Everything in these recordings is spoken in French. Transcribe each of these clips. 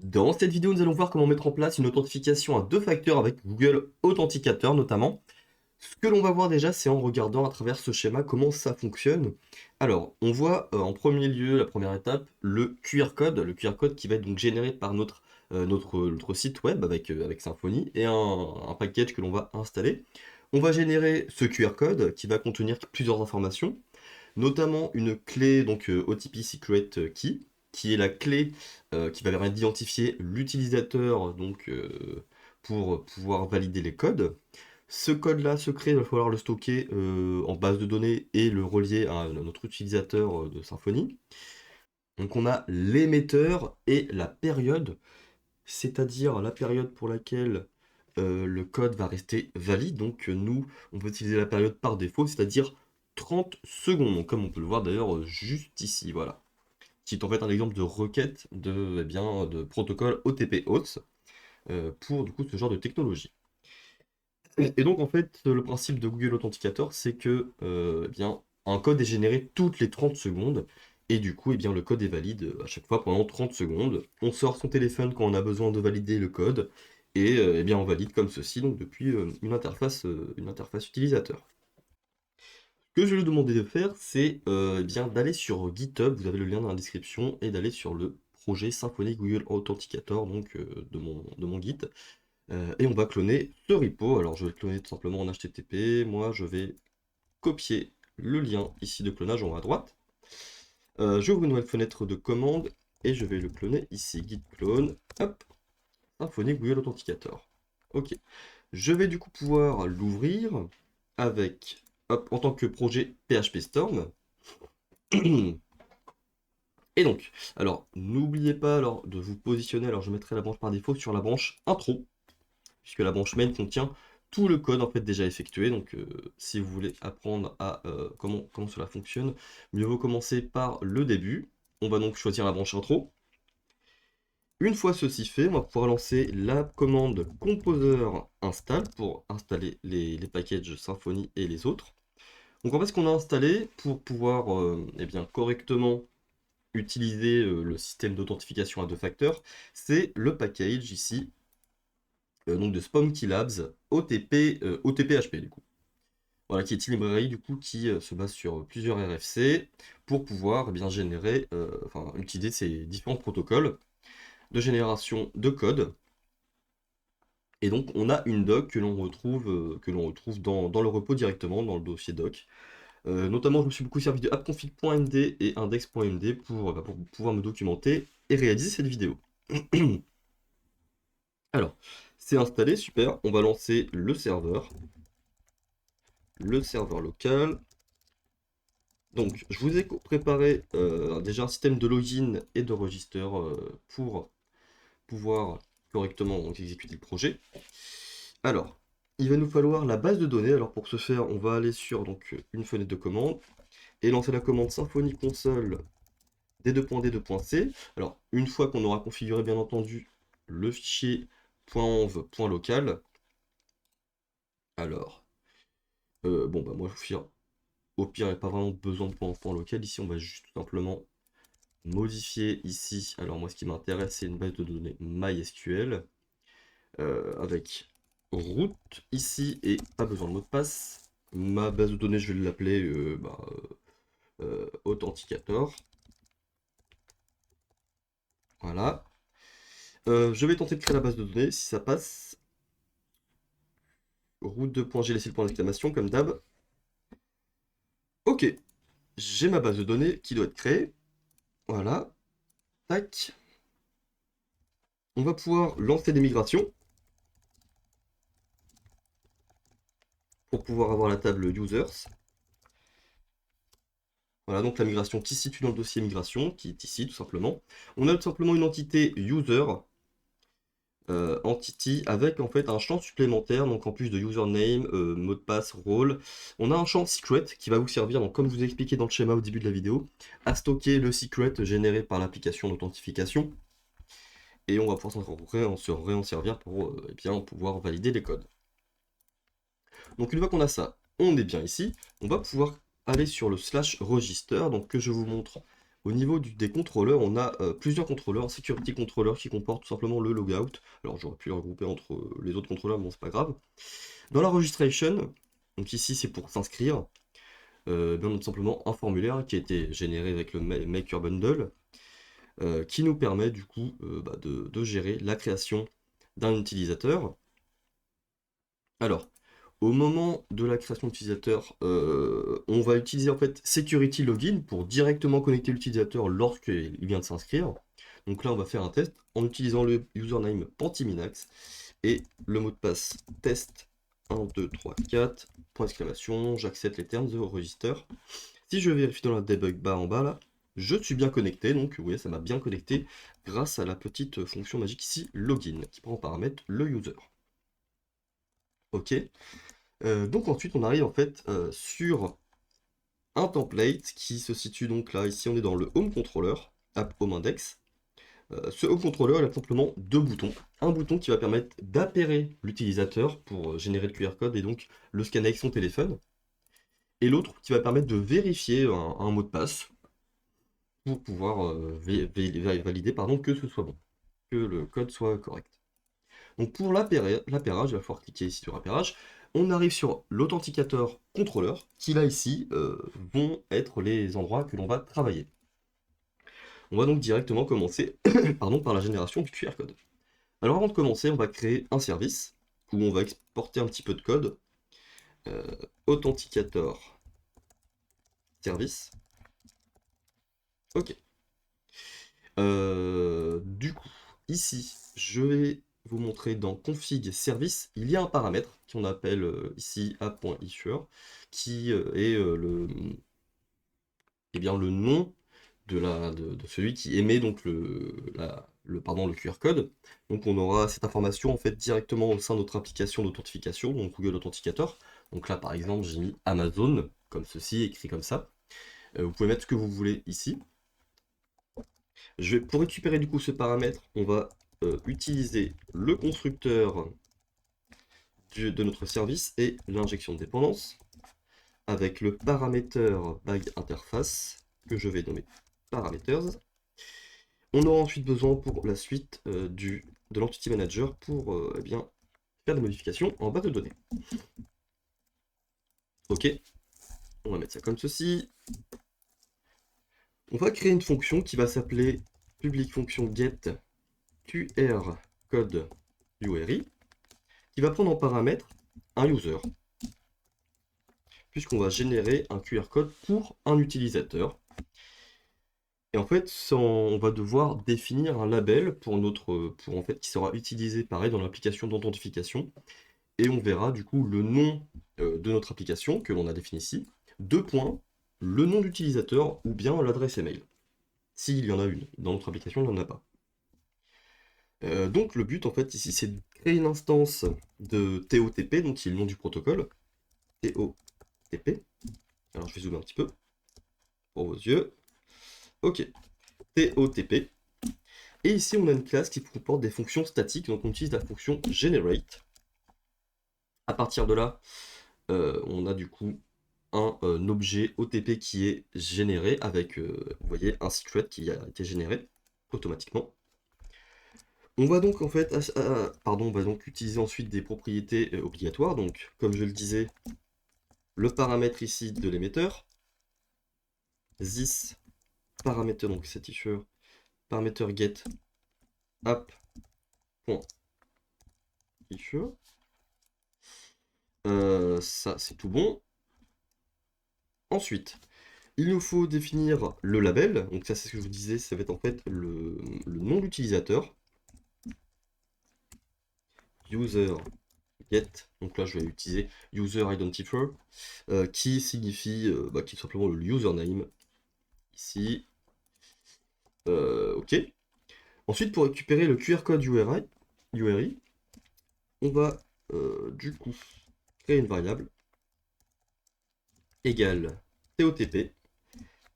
Dans cette vidéo, nous allons voir comment mettre en place une authentification à deux facteurs avec Google Authenticator notamment. Ce que l'on va voir déjà, c'est en regardant à travers ce schéma comment ça fonctionne. Alors, on voit en premier lieu, la première étape, le QR code qui va être donc généré par notre site web avec Symfony et un package que l'on va installer. On va générer ce QR code qui va contenir plusieurs informations, notamment une clé, donc OTP Secret Key, qui est la clé qui va permettre d'identifier l'utilisateur pour pouvoir valider les codes. Ce code-là secret, il va falloir le stocker en base de données et le relier à notre utilisateur de Symfony. Donc on a l'émetteur et la période, c'est-à-dire la période pour laquelle le code va rester valide. Donc nous, on peut utiliser la période par défaut, c'est-à-dire 30 secondes, donc, comme on peut le voir d'ailleurs juste ici, voilà. Qui est en fait un exemple de requête de protocole OTP-Auth pour du coup ce genre de technologie. Et donc en fait, le principe de Google Authenticator, c'est que un code est généré toutes les 30 secondes, et du coup, le code est valide à chaque fois pendant 30 secondes. On sort son téléphone quand on a besoin de valider le code, et on valide comme ceci, donc depuis une interface utilisateur. Ce que je vais lui demander de faire, c'est d'aller sur GitHub, vous avez le lien dans la description, et d'aller sur le projet Symfony Google Authenticator, donc de mon Git. Et on va cloner ce repo. Alors je vais le cloner tout simplement en HTTP. Moi je vais copier le lien ici de clonage en haut à droite. J'ouvre une nouvelle fenêtre de commande et je vais le cloner ici. Git clone, hop, Symfony Google Authenticator. Ok. Je vais du coup pouvoir l'ouvrir avec, hop, en tant que projet PHP Storm. Et donc, alors n'oubliez pas alors de vous positionner. Alors je mettrai la branche par défaut sur la branche intro, puisque la branche main contient tout le code en fait déjà effectué. Donc si vous voulez apprendre à comment cela fonctionne, mieux vaut commencer par le début. On va donc choisir la branche intro. Une fois ceci fait, on va pouvoir lancer la commande composer install pour installer les packages Symfony et les autres. Donc en fait ce qu'on a installé pour pouvoir correctement utiliser le système d'authentification à deux facteurs, c'est le package ici donc de Spunky Labs OTPHP du coup. Voilà, qui est une librairie du coup qui se base sur plusieurs RFC pour pouvoir générer, utiliser ces différents protocoles de génération de code. Et donc on a une doc que l'on retrouve dans le repo directement, dans le dossier doc. Notamment, je me suis beaucoup servi de appconfig.md et index.md pour pouvoir me documenter et réaliser cette vidéo. Alors, c'est installé, super. On va lancer le serveur local. Donc, je vous ai préparé déjà un système de login et de register pour pouvoir correctement donc, exécuter le projet. Alors, il va nous falloir la base de données. Alors, pour ce faire, on va aller sur donc, une fenêtre de commande et lancer la commande Symfony console d2.d2.c. Alors, une fois qu'on aura configuré, bien entendu, le fichier .env.local. Alors, moi, au pire, il n'y a pas vraiment besoin de .env.local. Ici, on va juste tout simplement modifier ici. Alors moi, ce qui m'intéresse, c'est une base de données MySQL avec root ici et pas besoin de mot de passe. Ma base de données, je vais l'appeler Authenticator. Voilà. Je vais tenter de créer la base de données. Si ça passe, root 2.g, laissez le point d'exclamation comme d'hab. Ok, j'ai ma base de données qui doit être créée. Voilà. Tac. On va pouvoir lancer des migrations pour pouvoir avoir la table users. Voilà, donc la migration qui se situe dans le dossier migration, qui est ici tout simplement. On a tout simplement une entité user, entity, avec en fait un champ supplémentaire, donc en plus de username, mot de passe, rôle, on a un champ secret qui va vous servir, donc comme je vous ai expliqué dans le schéma au début de la vidéo, à stocker le secret généré par l'application d'authentification. Et on va pouvoir se réen servir pour pouvoir valider les codes. Donc une fois qu'on a ça, on est bien ici, on va pouvoir aller sur le /register, donc que je vous montre Au niveau des contrôleurs, on a plusieurs contrôleurs. Un security controller qui comporte tout simplement le logout. Alors j'aurais pu le regrouper entre les autres contrôleurs, mais bon, c'est pas grave. Dans la registration, donc ici c'est pour s'inscrire, bien tout simplement un formulaire qui a été généré avec le Maker Bundle, qui nous permet du coup de gérer la création d'un utilisateur. Alors, au moment de la création d'utilisateur, on va utiliser en fait Security Login pour directement connecter l'utilisateur lorsqu'il vient de s'inscrire. Donc là, on va faire un test en utilisant le username Pantiminax et le mot de passe test 1, 2, 3, 4, point d'exclamation, j'accepte les termes de register. Si je vérifie dans la debug bar en bas là, je suis bien connecté, donc vous voyez, ça m'a bien connecté grâce à la petite fonction magique ici, login, qui prend en paramètre le user. Ok. Donc ensuite on arrive en fait sur un template qui se situe donc là, ici on est dans le Home Controller, App Home Index. Ce Home Controller il a simplement deux boutons. Un bouton qui va permettre d'appairer l'utilisateur pour générer le QR code et donc le scanner avec son téléphone. Et l'autre qui va permettre de vérifier un mot de passe pour pouvoir valider pardon, que ce soit bon, que le code soit correct. Donc pour l'appairage, il va falloir cliquer ici sur appairage. On arrive sur l'authenticateur contrôleur, qui là ici vont être les endroits que l'on va travailler. On va donc directement commencer pardon, par la génération du QR code. Alors avant de commencer, on va créer un service où on va exporter un petit peu de code. Authenticator service. Ok. Du coup, ici, je vais vous montrer dans config service, il y a un paramètre qu'on appelle ici app.issuer qui est le nom de celui qui émet donc le QR code. Donc on aura cette information en fait directement au sein de notre application d'authentification, donc Google Authenticator. Donc là par exemple j'ai mis Amazon comme ceci, écrit comme ça. Vous pouvez mettre ce que vous voulez ici. Pour récupérer du coup ce paramètre, on va utiliser le constructeur de notre service et l'injection de dépendance avec le parameter bag interface que je vais nommer parameters. On aura ensuite besoin pour la suite de l'entity manager pour faire des modifications en base de données. Ok, on va mettre ça comme ceci. On va créer une fonction qui va s'appeler public function get QR code URI qui va prendre en paramètre un user, puisqu'on va générer un QR code pour un utilisateur. Et en fait, on va devoir définir un label pour en fait, qui sera utilisé pareil dans l'application d'authentification. Et on verra du coup le nom de notre application que l'on a défini ici, deux points, le nom d'utilisateur ou bien l'adresse email. S'il y en a une, dans notre application, il n'y en a pas. Donc le but en fait ici, c'est de créer une instance de TOTP, donc qui est le nom du protocole, TOTP. Alors je vais zoomer un petit peu pour vos yeux. Ok, TOTP. Et ici on a une classe qui comporte des fonctions statiques, donc on utilise la fonction generate. À partir de là, on a du coup un objet OTP qui est généré avec, vous voyez, un secret qui a été généré automatiquement. On va donc en fait, on va donc utiliser ensuite des propriétés obligatoires. Donc, comme je le disais, le paramètre ici de l'émetteur, this paramètre donc cet issuer, paramètre get app.issuer. Ça c'est tout bon. Ensuite, il nous faut définir le label. Donc ça c'est ce que je vous disais, ça va être en fait le nom de l'utilisateur. User get, donc là je vais utiliser user identifier, qui signifie qui est simplement le username ici. Ok. Ensuite, pour récupérer le QR code URI, on va du coup créer une variable égale TOTP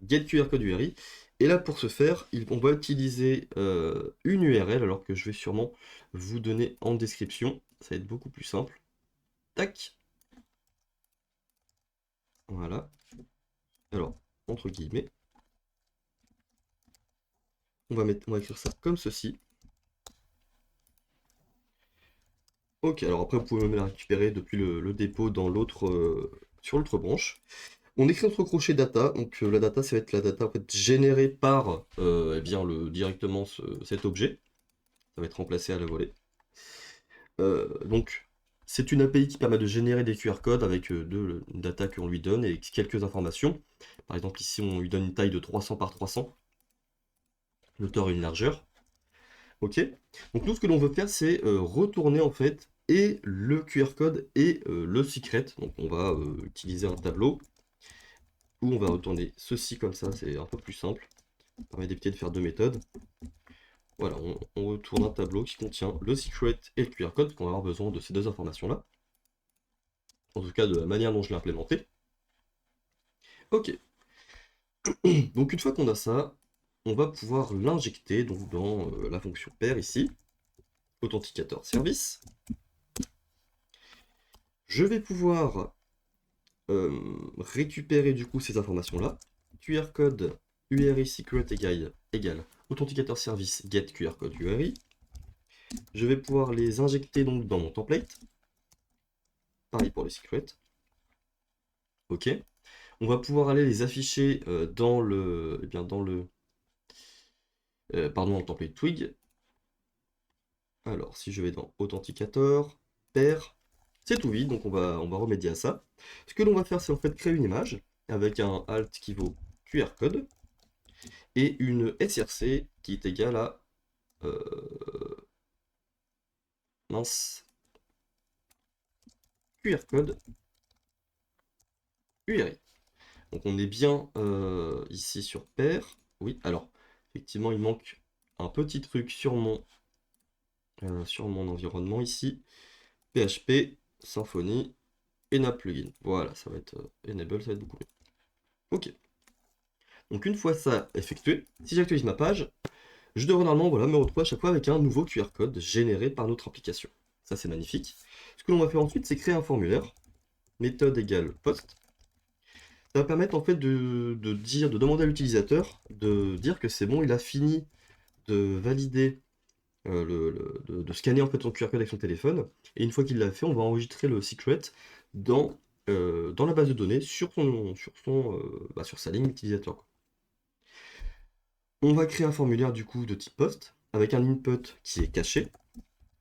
get QR code URI. Et là, pour ce faire, on va utiliser une URL, alors que je vais sûrement vous donner en description. Ça va être beaucoup plus simple. Tac. Voilà. Alors, entre guillemets. On va écrire ça comme ceci. Ok, alors après vous pouvez même la récupérer depuis le dépôt dans sur l'autre branche. On écrit notre crochet data, donc la data ça va être la data en fait, générée par eh bien, directement cet objet. Ça va être remplacé à la volée. Donc c'est une API qui permet de générer des QR codes avec une data qu'on lui donne et quelques informations. Par exemple ici on lui donne une taille de 300 par 300, l'auteur et une largeur. Ok. Donc nous ce que l'on veut faire c'est retourner en fait et le QR code et le secret. Donc on va utiliser un tableau où on va retourner ceci comme ça, c'est un peu plus simple. Ça permet d'éviter de faire deux méthodes. Voilà, on retourne un tableau qui contient le secret et le QR code, parce qu'on va avoir besoin de ces deux informations-là. En tout cas, de la manière dont je l'ai implémenté. Ok. Donc une fois qu'on a ça, on va pouvoir l'injecter donc dans la fonction pair ici, authenticateur service. Je vais pouvoir récupérer du coup ces informations-là. QR code URI secret égale authenticateur service get QR code URI. Je vais pouvoir les injecter donc dans mon template. Pareil pour les secrets. Ok. On va pouvoir aller les afficher dans le, pardon, le template twig. Alors, si je vais dans Authenticator, pair, c'est tout vide, donc on va remédier à ça. Ce que l'on va faire, c'est en fait créer une image avec un alt qui vaut QR code et une SRC qui est égale à mince, QR code URI. Donc on est bien ici sur pair. Oui, alors, effectivement, il manque un petit truc sur mon environnement ici. PHP, Symfony, Enable plugin. Voilà, ça va être Enable, ça va être beaucoup mieux. Ok. Donc une fois ça effectué, si j'actualise ma page, je devrais normalement voilà, me retrouver à chaque fois avec un nouveau QR code généré par notre application. Ça c'est magnifique. Ce que l'on va faire ensuite, c'est créer un formulaire. Méthode égale post. Ça va permettre en fait de demander à l'utilisateur de dire que c'est bon, il a fini de valider de scanner en fait son QR code avec son téléphone. Et une fois qu'il l'a fait, on va enregistrer le secret dans la base de données sur sa ligne utilisateur, quoi. On va créer un formulaire du coup de type post avec un input qui est caché,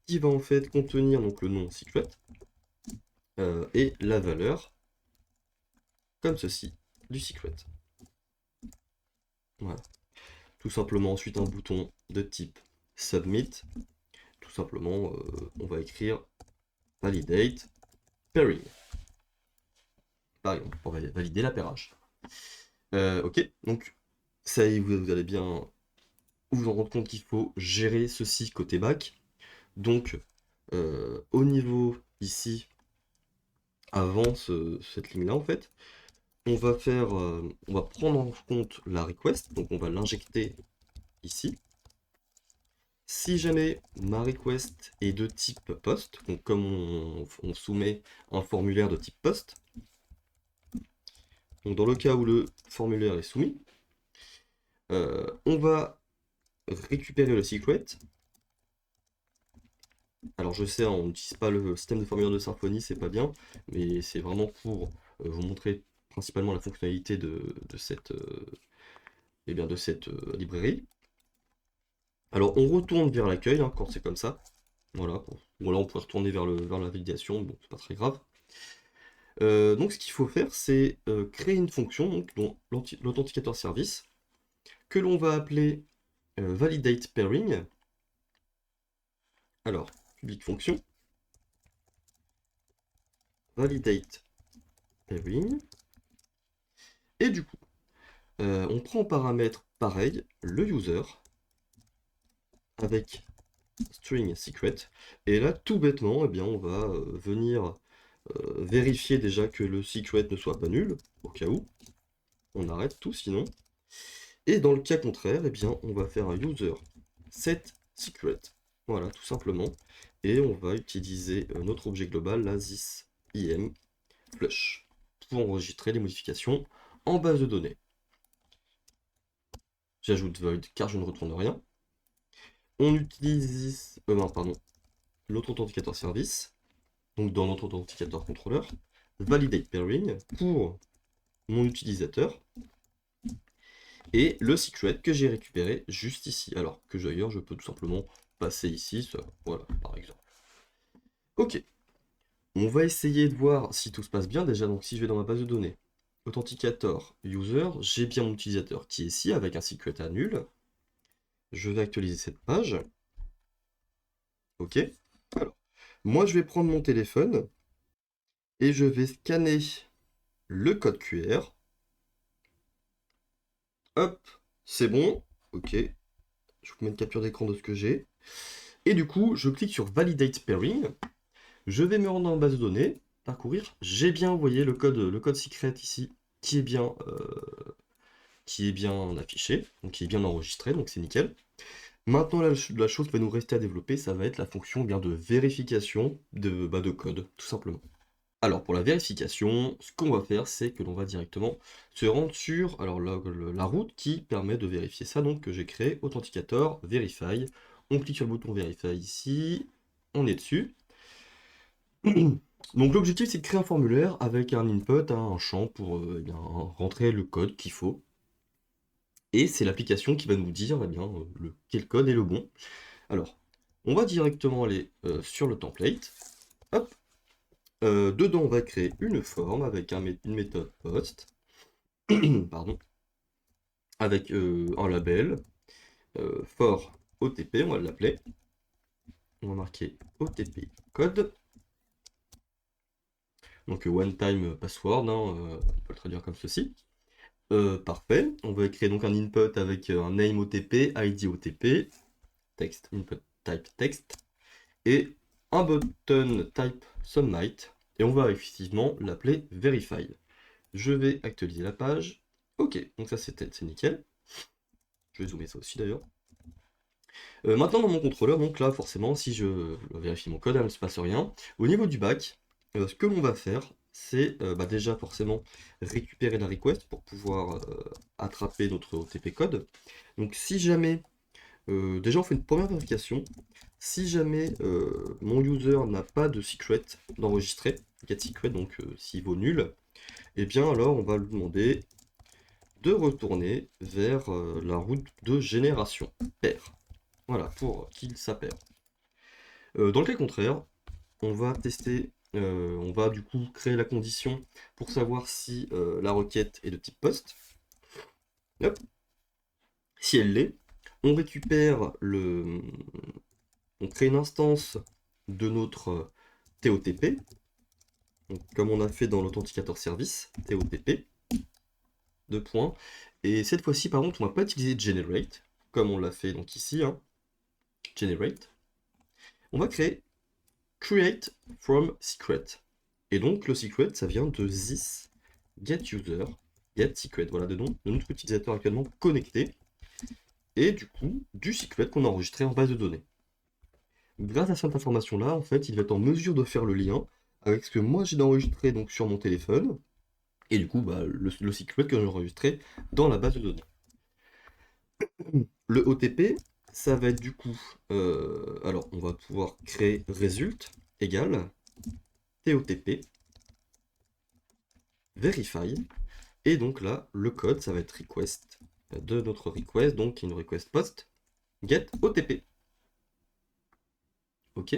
qui va en fait contenir donc le nom secret et la valeur comme ceci du secret. Voilà. Tout simplement ensuite un bouton de type submit. Tout simplement, on va écrire validate pairing, par exemple, pour valider l'appairage. Ok, donc ça y est, vous allez bien vous en rendre compte qu'il faut gérer ceci côté back. Donc, au niveau ici, avant cette ligne-là, en fait, on va prendre en compte la request, donc on va l'injecter ici. Si jamais ma request est de type post, donc comme on soumet un formulaire de type post, donc dans le cas où le formulaire est soumis, on va récupérer le secret. Alors je sais, hein, on n'utilise pas le système de formulaire de Symfony, c'est pas bien, mais c'est vraiment pour vous montrer principalement la fonctionnalité de cette librairie. Alors on retourne vers l'accueil hein, quand c'est comme ça. Voilà. Bon là on pourrait retourner vers la validation, bon c'est pas très grave. Donc ce qu'il faut faire, c'est créer une fonction, donc, dont l'authenticateur service, que l'on va appeler validate pairing. Alors, public fonction, validate pairing. Et du coup, on prend en paramètre pareil le user avec string secret. Et là, tout bêtement, eh bien, on va venir vérifier déjà que le secret ne soit pas nul, au cas où. On arrête tout sinon. Et dans le cas contraire, eh bien, on va faire un user set secret. Voilà, tout simplement. Et on va utiliser notre objet global, la this im flush, pour enregistrer les modifications en base de données. J'ajoute void car je ne retourne rien. On utilise, non, pardon, l'autre authenticateur service, donc dans notre authenticateur contrôleur, validate pairing pour mon utilisateur, et le secret que j'ai récupéré juste ici. Alors que d'ailleurs, je peux tout simplement passer ici, ça, voilà, par exemple. Ok, on va essayer de voir si tout se passe bien déjà. Donc si je vais dans ma base de données, authenticator user, j'ai bien mon utilisateur qui est ici avec un secret à nul. Je vais actualiser cette page. Ok, alors, moi je vais prendre mon téléphone et je vais scanner le code QR. Hop, c'est bon. Ok, je vous mets une capture d'écran de ce que j'ai. Et du coup, je clique sur Validate Pairing. Je vais me rendre dans la base de données, parcourir. J'ai bien envoyé le code secret ici, qui est bien affiché, donc qui est bien enregistré, donc c'est nickel. Maintenant, la chose qui va nous rester à développer, ça va être la fonction bien de vérification de code, tout simplement. Alors, pour la vérification, ce qu'on va faire, c'est que l'on va directement se rendre sur alors, la route qui permet de vérifier ça, donc que j'ai créé Authenticator Verify. On clique sur le bouton Verify ici, on est dessus. Donc l'objectif c'est de créer un formulaire avec un input, hein, un champ pour rentrer le code qu'il faut. Et c'est l'application qui va nous dire quel code est le bon. Alors, on va directement aller sur le template. Hop. Dedans, on va créer une forme avec une méthode post. Pardon. Avec un label. For OTP, on va l'appeler. On va marquer OTP code. Donc one time password, hein, on peut le traduire comme ceci. Parfait. On va créer donc un input avec un name OTP, ID OTP, text, input type text, et un button type submit. Et on va effectivement l'appeler verify. Je vais actualiser la page. Ok, donc ça c'est nickel. Je vais zoomer ça aussi d'ailleurs. Maintenant dans mon contrôleur, donc là forcément si je vérifie mon code, il ne se passe rien. Au niveau du back, ce que l'on va faire, c'est déjà forcément récupérer la request pour pouvoir attraper notre OTP code. Donc si jamais, déjà on fait une première vérification, si jamais mon user n'a pas de secret d'enregistrer, get secret, donc s'il vaut nul, et bien alors on va lui demander de retourner vers la route de génération pair. Voilà, pour qu'il s'appelle. Dans le cas contraire, on va tester, on va du coup créer la condition pour savoir si la requête est de type post. Hop. Si elle l'est, on récupère on crée une instance de notre TOTP, donc, comme on a fait dans l'authenticateur service, TOTP, deux points. Et cette fois-ci, par contre, on va pas utiliser generate, comme on l'a fait donc ici, hein, generate. On va créer create from secret. Et donc le secret, ça vient de this get user, get secret, voilà, de notre utilisateur actuellement connecté, et du coup, du secret qu'on a enregistré en base de données. Grâce à cette information-là, en fait, il va être en mesure de faire le lien avec ce que moi j'ai enregistré donc sur mon téléphone, et du coup, le secret que j'ai enregistré dans la base de données. Le OTP, ça va être du coup, alors on va pouvoir créer result égale TOTP verify, et donc là, le code, ça va être request de notre request, donc une request post get OTP. Ok.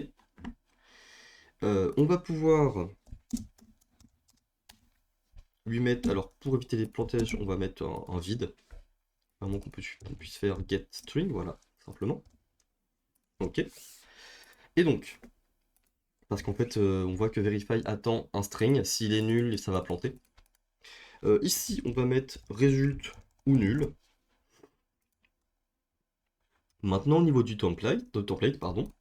On va pouvoir lui mettre, alors pour éviter les plantages, on va mettre un vide, vraiment qu'on puisse faire get string, voilà, simplement. Ok. Et donc, parce qu'en fait, on voit que verify attend un string, s'il est nul, ça va planter. Ici, on va mettre result ou nul. Maintenant, au niveau du template, pardon,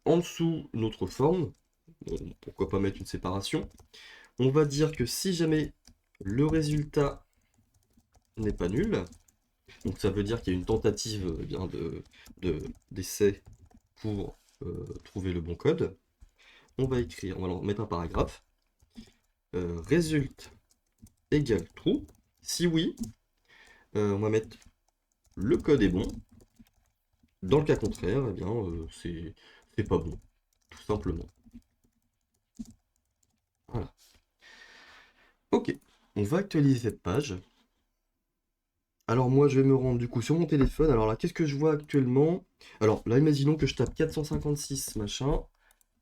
en dessous notre forme, bon, pourquoi pas mettre une séparation, on va dire que si jamais le résultat n'est pas nul, donc ça veut dire qu'il y a une tentative d'essai pour trouver le bon code, on va mettre un paragraphe, result égale true, si oui, on va mettre le code est bon. Dans le cas contraire, eh bien, c'est pas bon, tout simplement. Voilà. Ok, on va actualiser cette page. Alors moi, je vais me rendre du coup sur mon téléphone. Alors là, qu'est-ce que je vois actuellement? Alors là, imaginons que je tape 456, machin.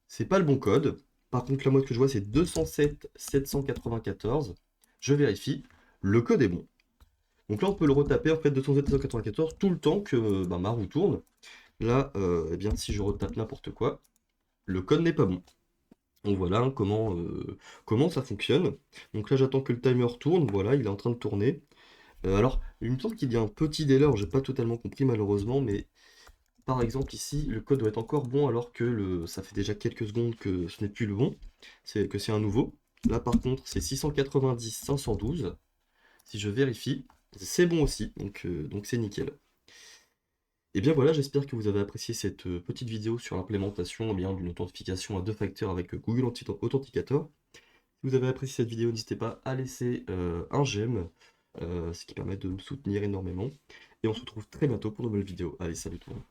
C'est pas le bon code. Par contre, là, moi, ce que je vois, c'est 207 794. Je vérifie. Le code est bon. Donc là, on peut le retaper, en fait, 207 794 tout le temps que ma roue tourne. Là, eh bien, si je retape n'importe quoi, le code n'est pas bon. Donc voilà comment ça fonctionne. Donc là, j'attends que le timer tourne. Voilà, il est en train de tourner. Alors, il me semble qu'il y a un petit délai. Alors, j'ai pas totalement compris, malheureusement, mais par exemple, ici, le code doit être encore bon alors que ça fait déjà quelques secondes que ce n'est plus le bon, que c'est un nouveau. Là, par contre, c'est 690 512. Si je vérifie, c'est bon aussi, donc c'est nickel. Et bien voilà, j'espère que vous avez apprécié cette petite vidéo sur l'implémentation eh bien d'une authentification à deux facteurs avec Google Authenticator. Si vous avez apprécié cette vidéo, n'hésitez pas à laisser un j'aime, ce qui permet de me soutenir énormément. Et on se retrouve très bientôt pour de nouvelles vidéos. Allez, salut tout le monde.